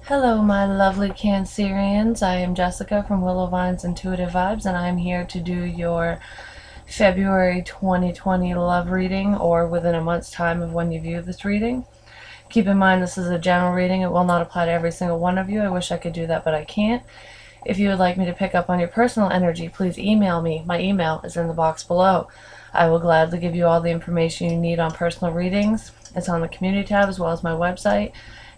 Hello, my lovely Cancerians. I am Jessica from Willow Vine's Intuitive Vibes, and I'm here to do your February 2020 love reading, or within a month's time of when you view this reading. Keep in mind this is a general reading. It will not apply to every single one of you. I wish I could do that, but I can't. If you would like me to pick up on your personal energy, please email me. My email is in the box below. I will gladly give you all the information you need on personal readings. It's on the community tab as well as my website.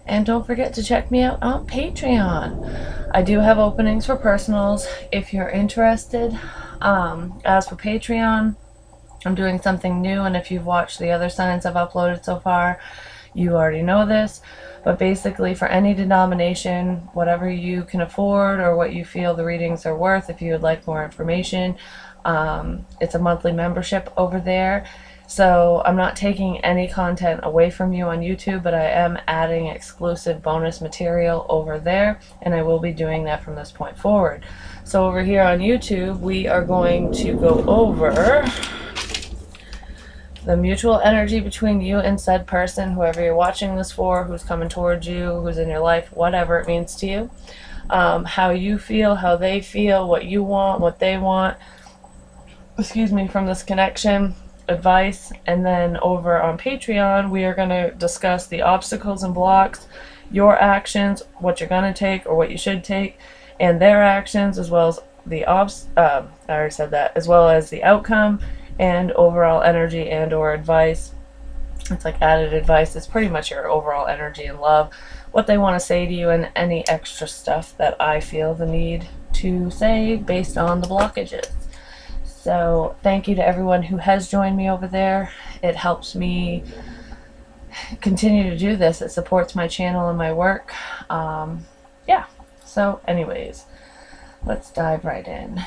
And don't forget to check me out on Patreon. I do have openings for personals if you're interested. As for Patreon, I'm doing something new, and if you've watched the other signs I've uploaded so far, you already know this. But basically, for any denomination, whatever you can afford or what you feel the readings are worth, if you would like more information, it's a monthly membership over there. So I'm not taking any content away from you on YouTube, but I am adding exclusive bonus material over there, and I will be doing that from this point forward. So over here on YouTube, we are going to go over the mutual energy between you and said person, whoever you're watching this for, who's coming towards you, who's in your life, whatever it means to you. How you feel, how they feel, what you want, what they want, from this connection. Advice. And then over on Patreon, we are going to discuss the obstacles and blocks, your actions, what you're going to take or what you should take, and their actions, as well as the I already said that, as well as the outcome and overall energy and or advice. It's like added advice. It's pretty much your overall energy and love, what they want to say to you, and any extra stuff that I feel the need to say based on the blockages. So thank you to everyone who has joined me over there. It helps me continue to do this. It supports my channel and my work. Yeah. So anyways, let's dive right in.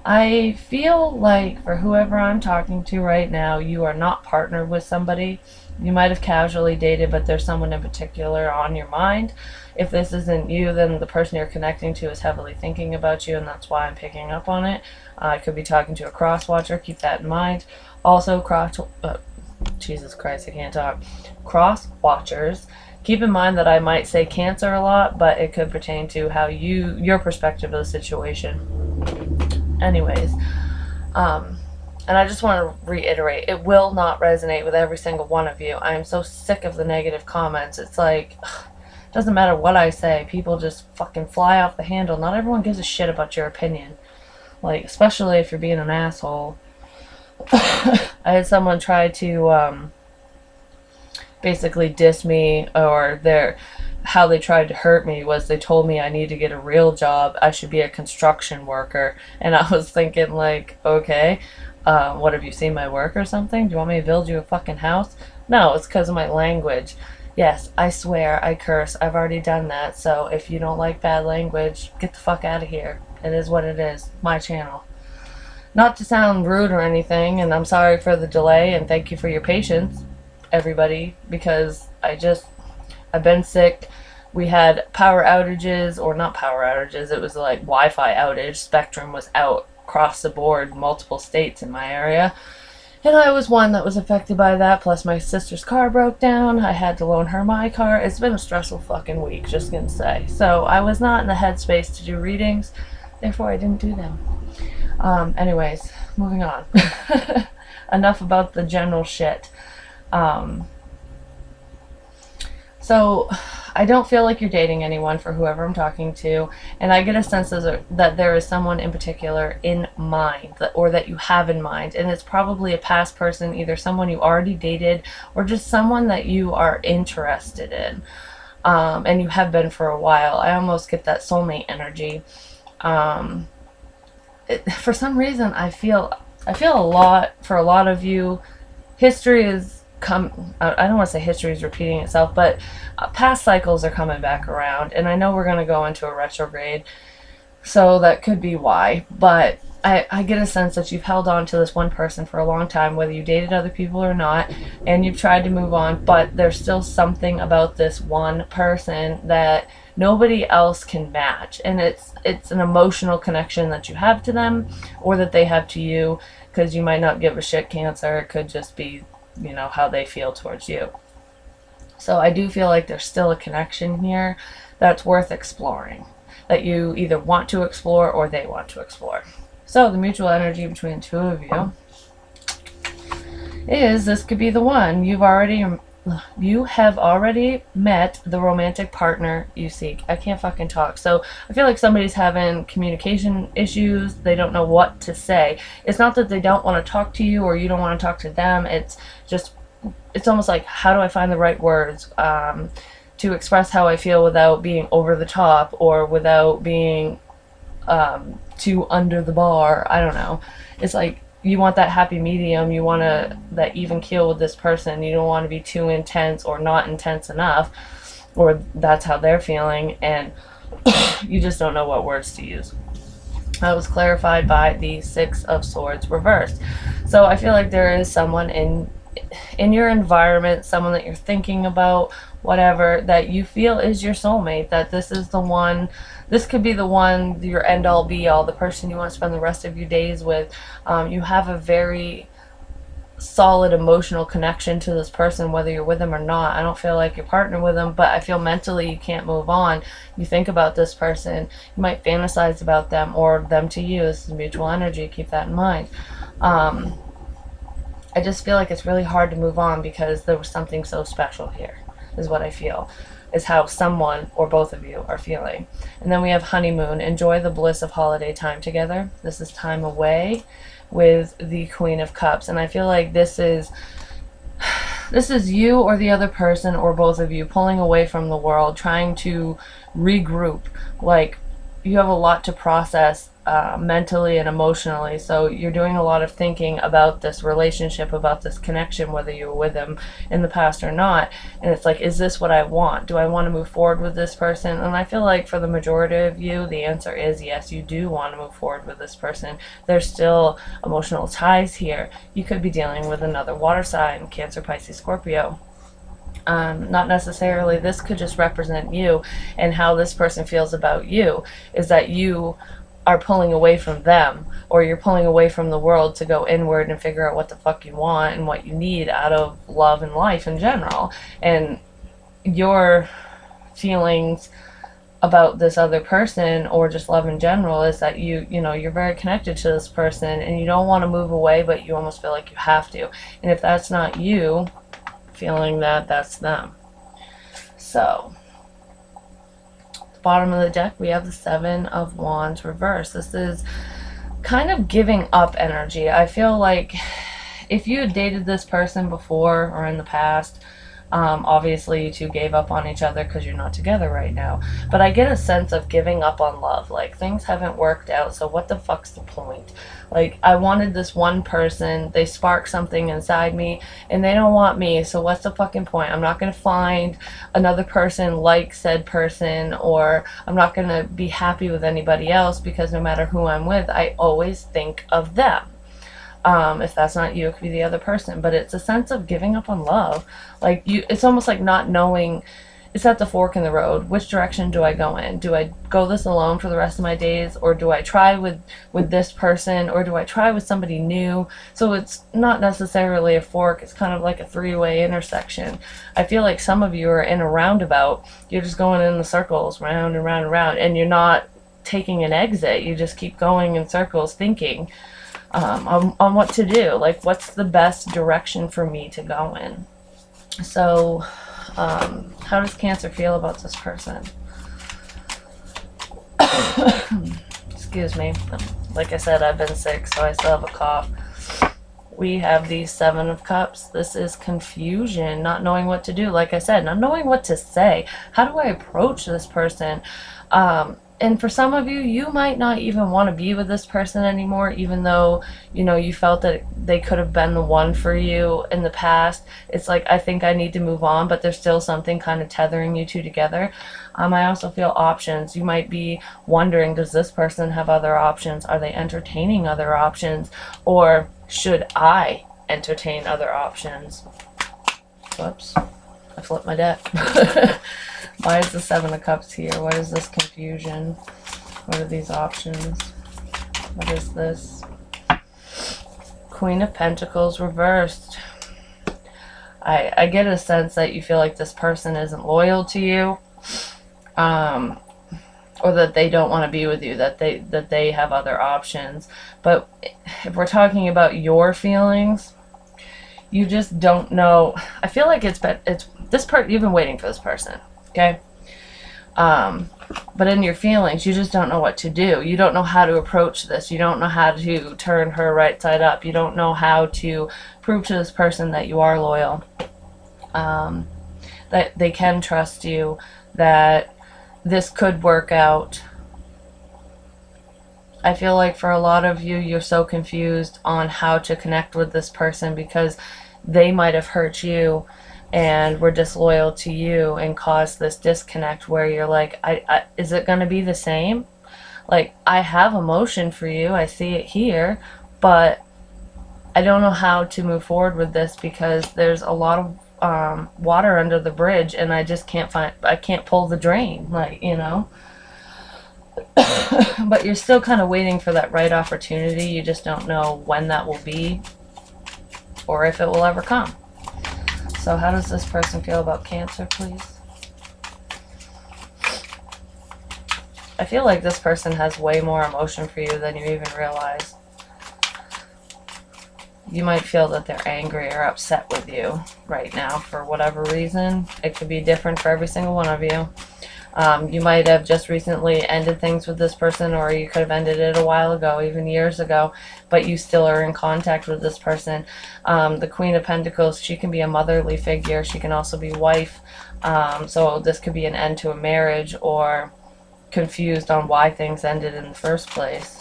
I feel like for whoever I'm talking to right now, you are not partnered with somebody. You might have casually dated, but there's someone in particular on your mind. If this isn't you, then the person you're connecting to is heavily thinking about you, and that's why I'm picking up on it. I could be talking to a cross-watcher. Keep that in mind. Also, Jesus Christ, I can't talk. Cross-watchers. Keep in mind that I might say Cancer a lot, but it could pertain to how your perspective of the situation. Anyways, and I just want to reiterate, it will not resonate with every single one of you. I am so sick of the negative comments. It's like, it doesn't matter what I say. People just fucking fly off the handle. Not everyone gives a shit about your opinion. Like, especially if you're being an asshole. I had someone try to basically diss me, or how they tried to hurt me was they told me I need to get a real job. I should be a construction worker. And I was thinking, like, okay, what, have you seen my work or something? Do you want me to build you a fucking house? No, it's because of my language. Yes, I swear, I curse. I've already done that. So if you don't like bad language, get the fuck out of here. It is what it is. My channel. Not to sound rude or anything, and I'm sorry for the delay, and thank you for your patience, everybody, because I've been sick. We had power outages, or not power outages, it was like Wi-Fi outage. Spectrum was out across the board, multiple states in my area. And I was one that was affected by that, plus my sister's car broke down. I had to loan her my car. It's been a stressful fucking week, just gonna say. So I was not in the headspace to do readings, therefore I didn't do them. Anyways, moving on. Enough about the general shit. So I don't feel like you're dating anyone for whoever I'm talking to, and I get a sense that there is someone in particular in mind, or that you have in mind, and it's probably a past person, either someone you already dated or just someone that you are interested in, and you have been for a while. I almost get that soulmate energy. For some reason, I feel a lot for a lot of you. History is I don't want to say history is repeating itself, but past cycles are coming back around, and I know we're going to go into a retrograde, so that could be why, but I get a sense that you've held on to this one person for a long time, whether you dated other people or not, and you've tried to move on, but there's still something about this one person that nobody else can match, and it's an emotional connection that you have to them, or that they have to you, because you might not give a shit, Cancer. It could just be, you know, how they feel towards you. So I do feel like there's still a connection here that's worth exploring, that you either want to explore or they want to explore. So the mutual energy between the two of you is, this could be the one. You have already met the romantic partner you seek. I can't fucking talk. So I feel like somebody's having communication issues. They don't know what to say. It's not that they don't want to talk to you or you don't want to talk to them. It's just, it's almost like, how do I find the right words to express how I feel without being over the top or without being too under the bar. I don't know. It's like, you want that happy medium. You want that even keel with this person. You don't want to be too intense or not intense enough, or that's how they're feeling, and you just don't know what words to use. That was clarified by the Six of Swords reversed. So I feel like there is someone in your environment, someone that you're thinking about, whatever, that you feel is your soulmate, that this is the one. This could be the one, your end all be all, the person you want to spend the rest of your days with. You have a very solid emotional connection to this person, whether you're with them or not. I don't feel like you're partnered with them, but I feel mentally you can't move on. You think about this person, you might fantasize about them or them to you. This is mutual energy, keep that in mind. I just feel like it's really hard to move on because there was something so special here, is what I feel, is how someone or both of you are feeling. And then we have honeymoon. Enjoy the bliss of holiday time together. This is time away with the Queen of Cups. And I feel like this is you or the other person or both of you pulling away from the world, trying to regroup. Like, you have a lot to process mentally and emotionally, so you're doing a lot of thinking about this relationship, about this connection, whether you were with them in the past or not. And it's like, is this what I want? Do I want to move forward with this person? And I feel like for the majority of you, the answer is yes, you do want to move forward with this person. There's still emotional ties here. You could be dealing with another water sign, Cancer, Pisces, Scorpio. Not necessarily. This could just represent you and how this person feels about you, is that you are pulling away from them, or you're pulling away from the world to go inward and figure out what the fuck you want and what you need out of love and life in general. And your feelings about this other person, or just love in general, is that you're very connected to this person and you don't want to move away, but you almost feel like you have to. And if that's not you feeling that, that's them. So bottom of the deck, we have the Seven of Wands reversed. This is kind of giving up energy. I feel like if you had dated this person before or in the past, obviously you two gave up on each other because you're not together right now. But I get a sense of giving up on love. Like, things haven't worked out, so what the fuck's the point? Like, I wanted this one person, they sparked something inside me, and they don't want me, so what's the fucking point? I'm not going to find another person like said person, or I'm not going to be happy with anybody else, because no matter who I'm with, I always think of them. If that's not you, it could be the other person. But it's a sense of giving up on love. Like, it's almost like not knowing. It's at the fork in the road. Which direction do I go in? Do I go this alone for the rest of my days? Or do I try with this person? Or do I try with somebody new? So it's not necessarily a fork. It's kind of like a three-way intersection. I feel like some of you are in a roundabout. You're just going in the circles, round and round and round. And you're not taking an exit. You just keep going in circles, thinking on what to do. Like, what's the best direction for me to go in? So how does Cancer feel about this person? Excuse me. Like I said, I've been sick, so I still have a cough. We have the Seven of Cups. This is confusion, not knowing what to do. Like I said, not knowing what to say. How do I approach this person? And for some of you, you might not even want to be with this person anymore, even though, you felt that they could have been the one for you in the past. It's like, I think I need to move on, but there's still something kind of tethering you two together. I also feel options. You might be wondering, does this person have other options? Are they entertaining other options? Or should I entertain other options? Whoops. I flipped my deck. Why is the Seven of Cups here? What is this confusion? What are these options? What is this? Queen of Pentacles reversed. I get a sense that you feel like this person isn't loyal to you, or that they don't want to be with you, that they have other options. But if we're talking about your feelings, you just don't know. I feel like it's this part. You've been waiting for this person, okay? But in your feelings, you just don't know what to do. You don't know how to approach this. You don't know how to turn her right side up. You don't know how to prove to this person that you are loyal, that they can trust you, that this could work out. I feel like for a lot of you, you're so confused on how to connect with this person because they might have hurt you and were disloyal to you and caused this disconnect where you're like, is it going to be the same? Like, I have emotion for you. I see it here, but I don't know how to move forward with this because there's a lot of water under the bridge and I just I can't pull the drain, like, you know. But you're still kind of waiting for that right opportunity. You just don't know when that will be or if it will ever come. So how does this person feel about Cancer, please? I feel like this person has way more emotion for you than you even realize. You might feel that they're angry or upset with you right now for whatever reason. It could be different for every single one of you. You might have just recently ended things with this person, or you could have ended it a while ago, even years ago, but you still are in contact with this person. The Queen of Pentacles, she can be a motherly figure. She can also be wife. So this could be an end to a marriage or confused on why things ended in the first place.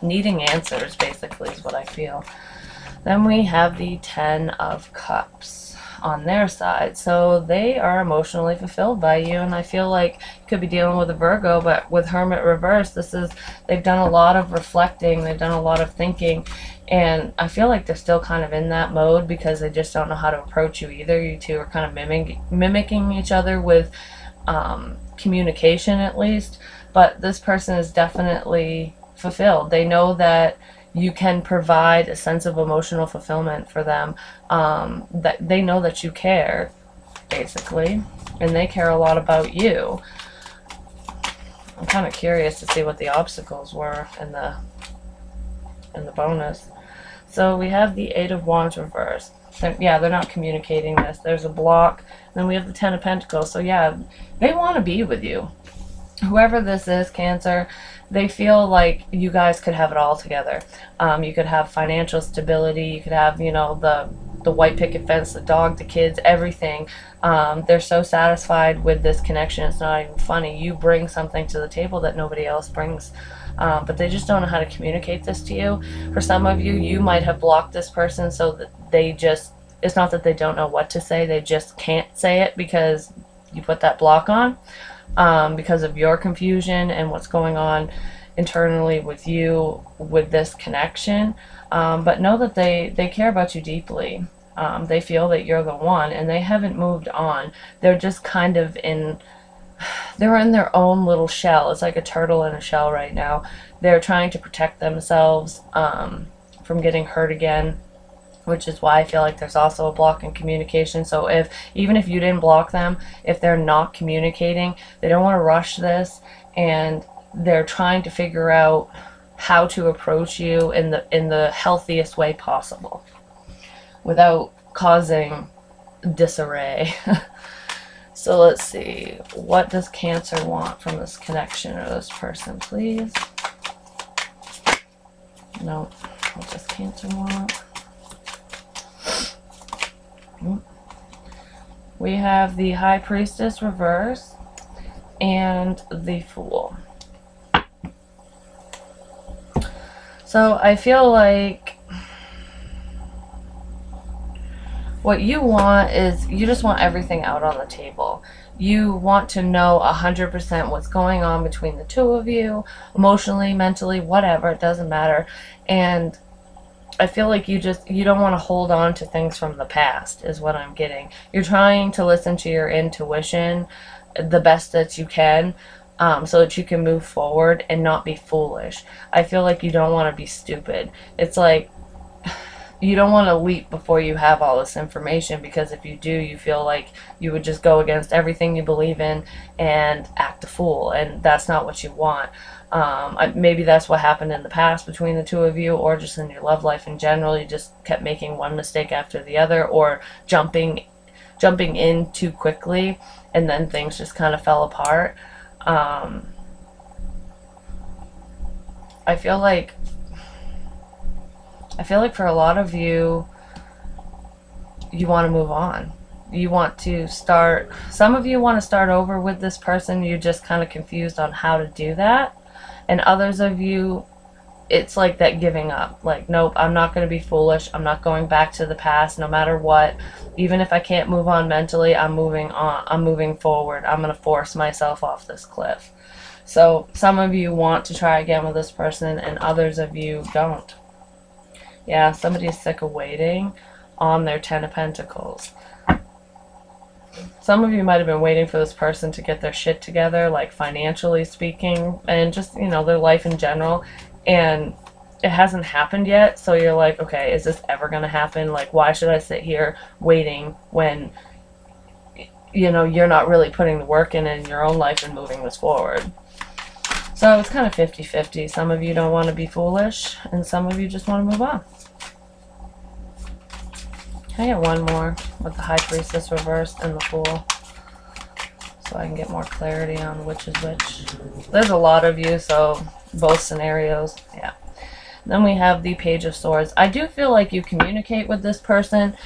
Needing answers, basically, is what I feel. Then we have the Ten of Cups on their side. So they are emotionally fulfilled by you, and I feel like you could be dealing with a Virgo, but with Hermit reverse, they've done a lot of reflecting, they've done a lot of thinking, and I feel like they're still kind of in that mode because they just don't know how to approach you either. You two are kind of mimicking each other with communication, at least, but this person is definitely fulfilled. They know that you can provide a sense of emotional fulfillment for them, that they know that you care, basically, and they care a lot about you. I'm kind of curious to see what the obstacles were in the bonus. So we have the Eight of Wands reversed. Yeah, they're not communicating this. There's a block. Then we have the Ten of Pentacles. So yeah, they want to be with you. Whoever this is, Cancer, they feel like you guys could have it all together. You could have financial stability. You could have, you know, the white picket fence, the dog, the kids, everything. They're so satisfied with this connection. It's not even funny. You bring something to the table that nobody else brings. But they just don't know how to communicate this to you. For some of you, you might have blocked this person so that it's not that they don't know what to say, they just can't say it because you put that block on. Because of your confusion and what's going on internally with you with this connection. But know that they care about you deeply. They feel that you're the one, and they haven't moved on. They're just kind of they're in their own little shell. It's like a turtle in a shell right now. They're trying to protect themselves from getting hurt again, which is why I feel like there's also a block in communication. So even if you didn't block them, if they're not communicating, they don't want to rush this, and they're trying to figure out how to approach you in the healthiest way possible without causing disarray. So let's see, what does Cancer want from this connection or this person, please? No, what does Cancer want? We have the High Priestess reverse and the Fool. So I feel like what you want is you just want everything out on the table. You want to know 100% what's going on between the two of you, emotionally, mentally, whatever, it doesn't matter. And I feel like you don't want to hold on to things from the past, is what I'm getting. You're trying to listen to your intuition the best that you can, so that you can move forward and not be foolish. I feel like you don't want to be stupid. It's like you don't want to leap before you have all this information, because if you do, you feel like you would just go against everything you believe in and act a fool, and that's not what you want. Maybe that's what happened in the past between the two of you, or just in your love life in general. You just kept making one mistake after the other, or jumping in too quickly, and then things just kind of fell apart. I feel like for a lot of you, you want to move on. You want to start, some of you want to start over with this person. You're just kind of confused on how to do that. And others of you, it's like that giving up. Like, nope, I'm not going to be foolish. I'm not going back to the past no matter what. Even if I can't move on mentally, I'm moving on. I'm moving forward. I'm going to force myself off this cliff. So some of you want to try again with this person, and others of you don't. Yeah, somebody's sick of waiting on their 10 of Pentacles. Some of you might have been waiting for this person to get their shit together, like financially speaking, and just, you know, their life in general, and it hasn't happened yet. So you're like, okay, is this ever going to happen? Like, why should I sit here waiting when, you know, you're not really putting the work in your own life and moving this forward? So it's kind of 50-50. Some of you don't want to be foolish, and some of you just want to move on. Can I get one more with the High Priestess reversed and the Fool, so I can get more clarity on which is which? There's a lot of you, so both scenarios. Yeah. Then we have the Page of Swords. I do feel like you communicate with this person.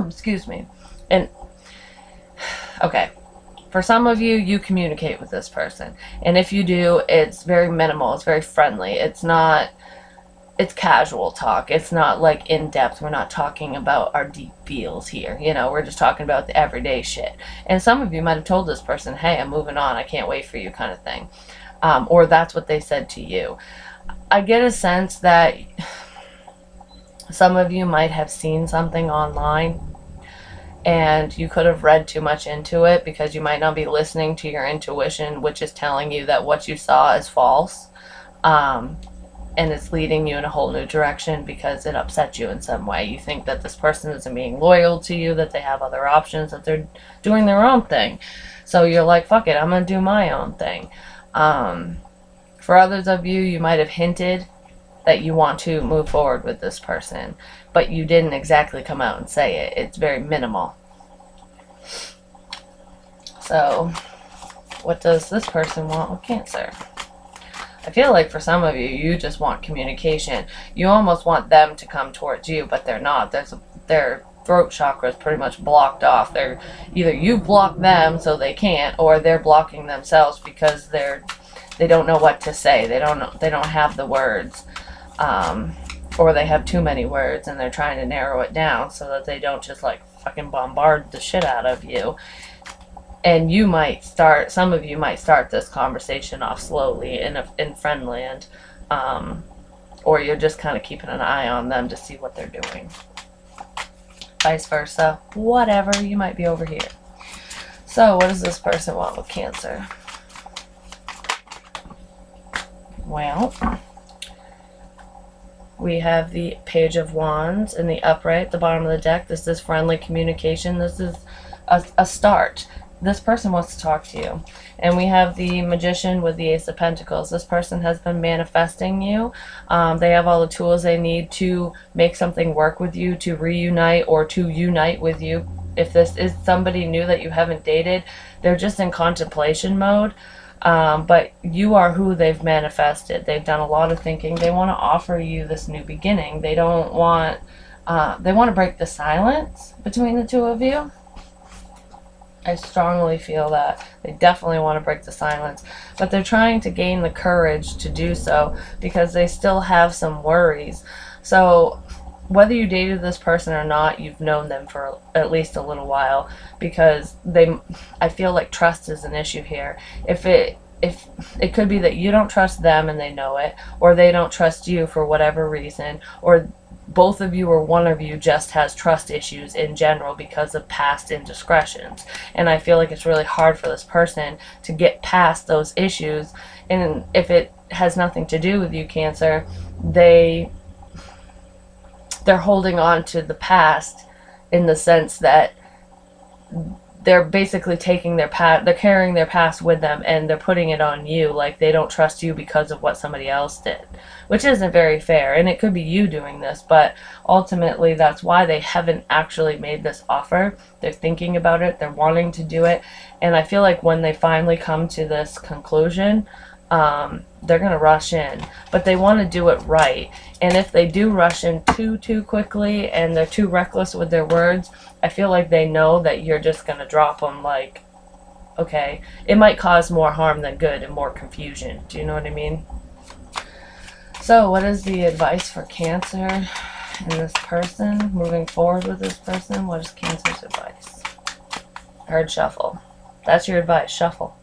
Excuse me. And, okay. For some of you, you communicate with this person. And if you do, it's very minimal. It's very friendly. It's not... It's casual talk. It's not like in depth. We're not talking about our deep feels here. You know, we're just talking about the everyday shit. And some of you might have told this person, hey, I'm moving on. I can't wait for you, kind of thing. Or that's what they said to you. I get a sense that some of you might have seen something online and you could have read too much into it, because you might not be listening to your intuition, which is telling you that what you saw is false. And it's leading you in a whole new direction because it upset you in some way. You think that this person isn't being loyal to you, that they have other options, that they're doing their own thing. So you're like, fuck it, I'm going to do my own thing. For others of you, you might have hinted that you want to move forward with this person, but you didn't exactly come out and say it. It's very minimal. So, what does this person want with Cancer? I feel like for some of you, you just want communication. You almost want them to come towards you, but they're not. Their throat chakra is pretty much blocked off. They're either you block them so they can't, or they're blocking themselves because they don't know what to say. They don't have the words, or they have too many words and they're trying to narrow it down so that they don't just like fucking bombard the shit out of you. And you might start, some of you might start this conversation off slowly in Friendland, or you're just kind of keeping an eye on them to see what they're doing. Vice versa, whatever, you might be over here. So what does this person want with Cancer? Well, we have the Page of Wands in the upright, the bottom of the deck. This is friendly communication. This is a start. This person wants to talk to you. And we have the Magician with the Ace of Pentacles. This person has been manifesting you. They have all the tools they need to make something work with you, to reunite or to unite with you. If this is somebody new that you haven't dated, they're just in contemplation mode. But you are who they've manifested. They've done a lot of thinking. They want to offer you this new beginning. They don't want, they want to break the silence between the two of you. I strongly feel that. They definitely want to break the silence. But they're trying to gain the courage to do so because they still have some worries. So whether you dated this person or not, you've known them for at least a little while, because I feel like trust is an issue here. If it could be that you don't trust them and they know it, or they don't trust you for whatever reason, or both of you or one of you just has trust issues in general because of past indiscretions. And I feel like it's really hard for this person to get past those issues. And if it has nothing to do with you, Cancer, they they're holding on to the past in the sense that they're basically taking their past, they're carrying their past with them, and they're putting it on you, like they don't trust you because of what somebody else did, which isn't very fair. And it could be you doing this, but ultimately that's why they haven't actually made this offer. They're thinking about it, they're wanting to do it, and I feel like when they finally come to this conclusion, they're going to rush in, but they want to do it right. And if they do rush in too quickly and they're too reckless with their words, I feel like they know that you're just going to drop them. Like, okay, it might cause more harm than good and more confusion. Do you know what I mean? So what is the advice for Cancer and this person moving forward with this person? What is Cancer's advice? I heard shuffle. That's your advice, shuffle.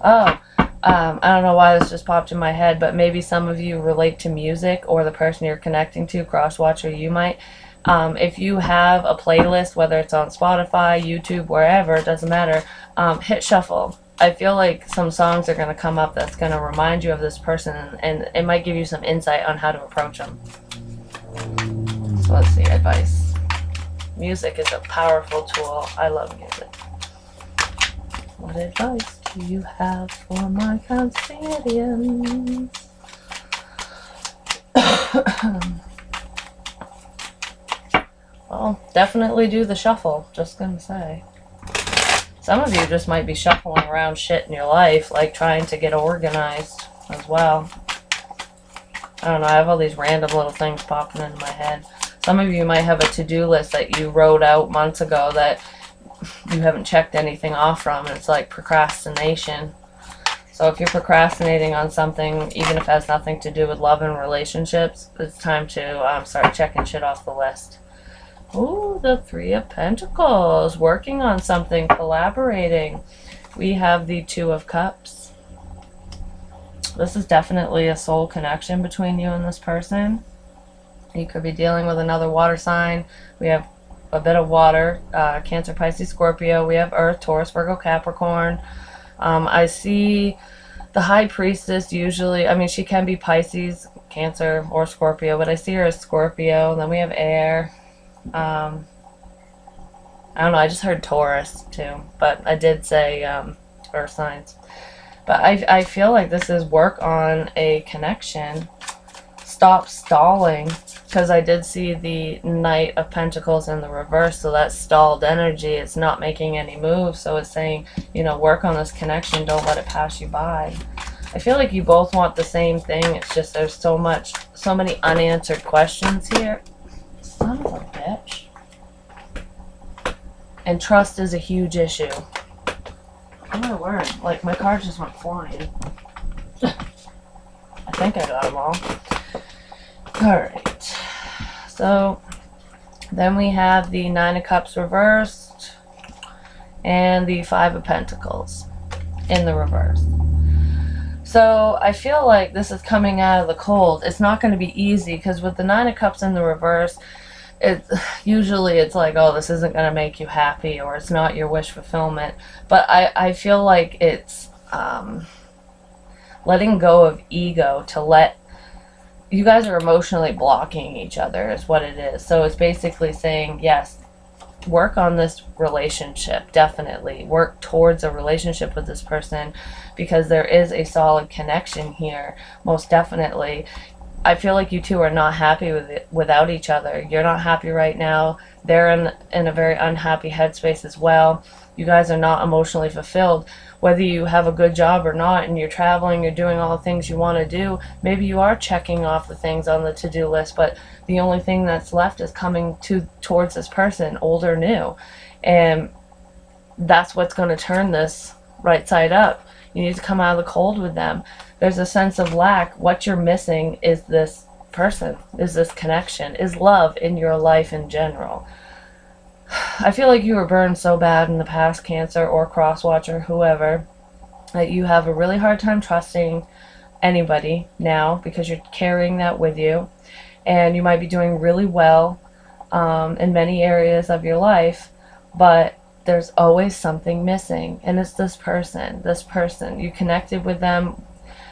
Oh, I don't know why this just popped in my head, but maybe some of you relate to music, or the person you're connecting to, cross-watcher, you might. If you have a playlist, whether it's on Spotify, YouTube, wherever, it doesn't matter, hit shuffle. I feel like some songs are going to come up that's going to remind you of this person, and it might give you some insight on how to approach them. So let's see, advice. Music is a powerful tool. I love music. What advice do you have for my Cancerians? Well, definitely do the shuffle, just gonna say. Some of you just might be shuffling around shit in your life, like trying to get organized as well. I don't know, I have all these random little things popping into my head. Some of you might have a to-do list that you wrote out months ago that you haven't checked anything off from, and it's like procrastination. So if you're procrastinating on something, even if it has nothing to do with love and relationships, it's time to start checking shit off the list. Ooh, the Three of Pentacles, working on something, collaborating. We have the Two of Cups. This is definitely a soul connection between you and this person. You could be dealing with another water sign. We have a bit of water, Cancer, Pisces, Scorpio. We have Earth, Taurus, Virgo, Capricorn. I see the High Priestess usually, I mean, she can be Pisces, Cancer, or Scorpio, but I see her as Scorpio. And then we have air. I don't know, I just heard Taurus too, but I did say Earth signs. But I feel like this is work on a connection. Stop stalling, because I did see the Knight of Pentacles in the reverse, so that's stalled energy. It's not making any moves, so it's saying, you know, work on this connection, don't let it pass you by. I feel like you both want the same thing, it's just there's so many unanswered questions here. Son of a bitch. And trust is a huge issue. Oh my word, like my cards just went flying. I think I got them all. Alright, so then we have the Nine of Cups reversed and the Five of Pentacles in the reverse. So I feel like this is coming out of the cold. It's not going to be easy, because with the Nine of Cups in the reverse, usually it's like, oh, this isn't going to make you happy, or it's not your wish fulfillment. But I feel like it's letting go of ego to let... You guys are emotionally blocking each other is what it is. So it's basically saying, yes, work on this relationship, definitely. Work towards a relationship with this person, because there is a solid connection here, most definitely. I feel like you two are not happy with it without each other. You're not happy right now. They're in a very unhappy headspace as well. You guys are not emotionally fulfilled. Whether you have a good job or not, and you're traveling, you're doing all the things you want to do, maybe you are checking off the things on the to-do list, but the only thing that's left is coming towards this person, old or new. And that's what's going to turn this right side up. You need to come out of the cold with them. There's a sense of lack. What you're missing is this person, is this connection, is love in your life in general. I feel like you were burned so bad in the past, Cancer or Crosswatcher, whoever, that you have a really hard time trusting anybody now, because you're carrying that with you. And you might be doing really well in many areas of your life, but there's always something missing, and it's this person. You connected with them,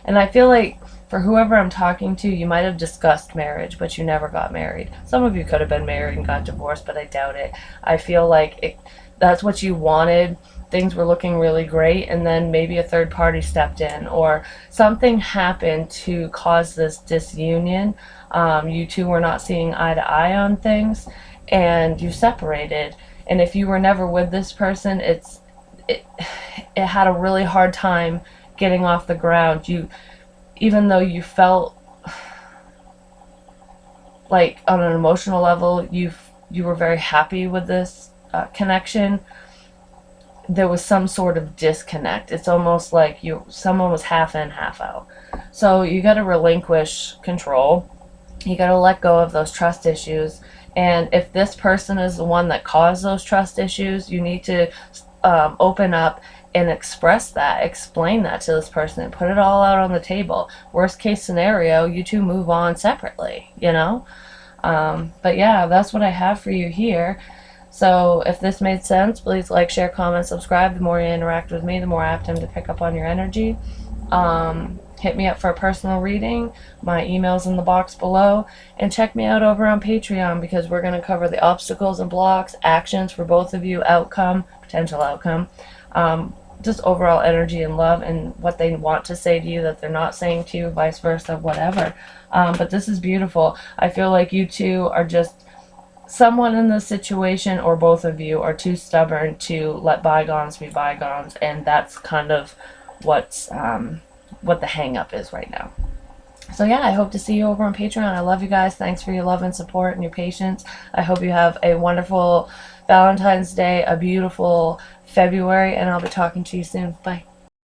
and I feel like for whoever I'm talking to, you might have discussed marriage, but you never got married. Some of you could have been married and got divorced, but I doubt it. I feel like that's what you wanted. Things were looking really great, and then maybe a third party stepped in, or something happened to cause this disunion. You two were not seeing eye to eye on things, and you separated. And if you were never with this person, it had a really hard time getting off the ground. Even though you felt like on an emotional level you were very happy with this connection, there was some sort of disconnect. It's almost like someone was half in, half out. So you got to relinquish control. You got to let go of those trust issues. And if this person is the one that caused those trust issues, you need to open up and express that, explain that to this person, and put it all out on the table. Worst case scenario, you two move on separately, you know? But yeah, that's what I have for you here. So if this made sense, please like, share, comment, subscribe. The more you interact with me, the more apt I am to pick up on your energy. Hit me up for a personal reading. My email's in the box below. And check me out over on Patreon, because we're going to cover the obstacles and blocks, actions for both of you, outcome, potential outcome, just overall energy and love, and what they want to say to you that they're not saying to you, vice versa, whatever. But this is beautiful. I feel like you two are just, someone in this situation, or both of you, are too stubborn to let bygones be bygones, and that's kind of what the hang up is right now. So yeah, I hope to see you over on Patreon. I love you guys. Thanks for your love and support and your patience. I hope you have a wonderful Valentine's Day, a beautiful February, and I'll be talking to you soon. Bye.